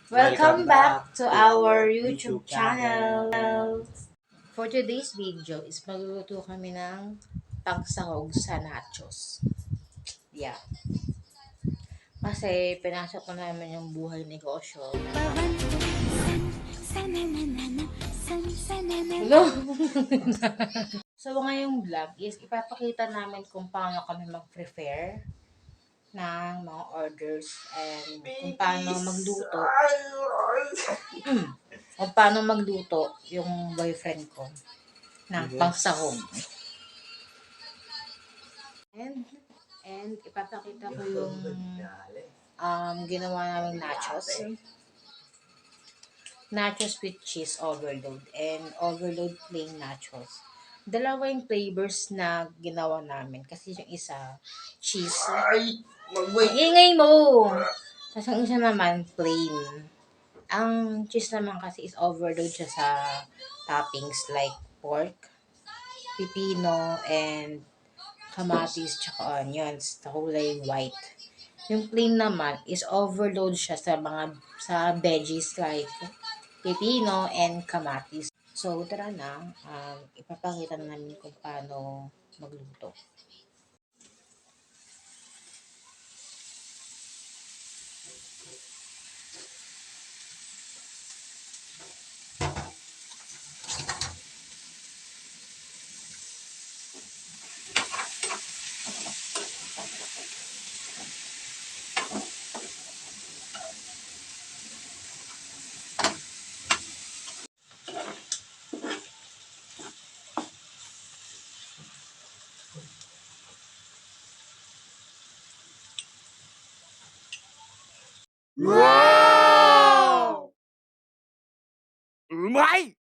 Welcome back to our YouTube channel. For today's video is magluluto kami ng pagsahog sa nachos. Yeah. Kasi pinasok ko namin yung buhay negosyo. Hello? So ngayong vlog is ipapakita namin kung paano kami mag-prepare ng mga orders and kung paano magluto. Kung paano magluto yung boyfriend ko ng pangsahog. And ipapakita ko yung ginawa naming nachos. Nachos with cheese overload and overload plain nachos. Dalawa yung flavors na ginawa namin. Kasi yung isa, cheese. Ingay mo! Tapos yung isa naman, plain. Ang cheese naman kasi is overload siya sa toppings like pork, pipino, and kamatis, tsaka onions, na kulay white. Yung plain naman is overload siya sa veggies like pipino and kamatis. So, tara na, ipapakita na namin kung paano magluto. Wow! うまい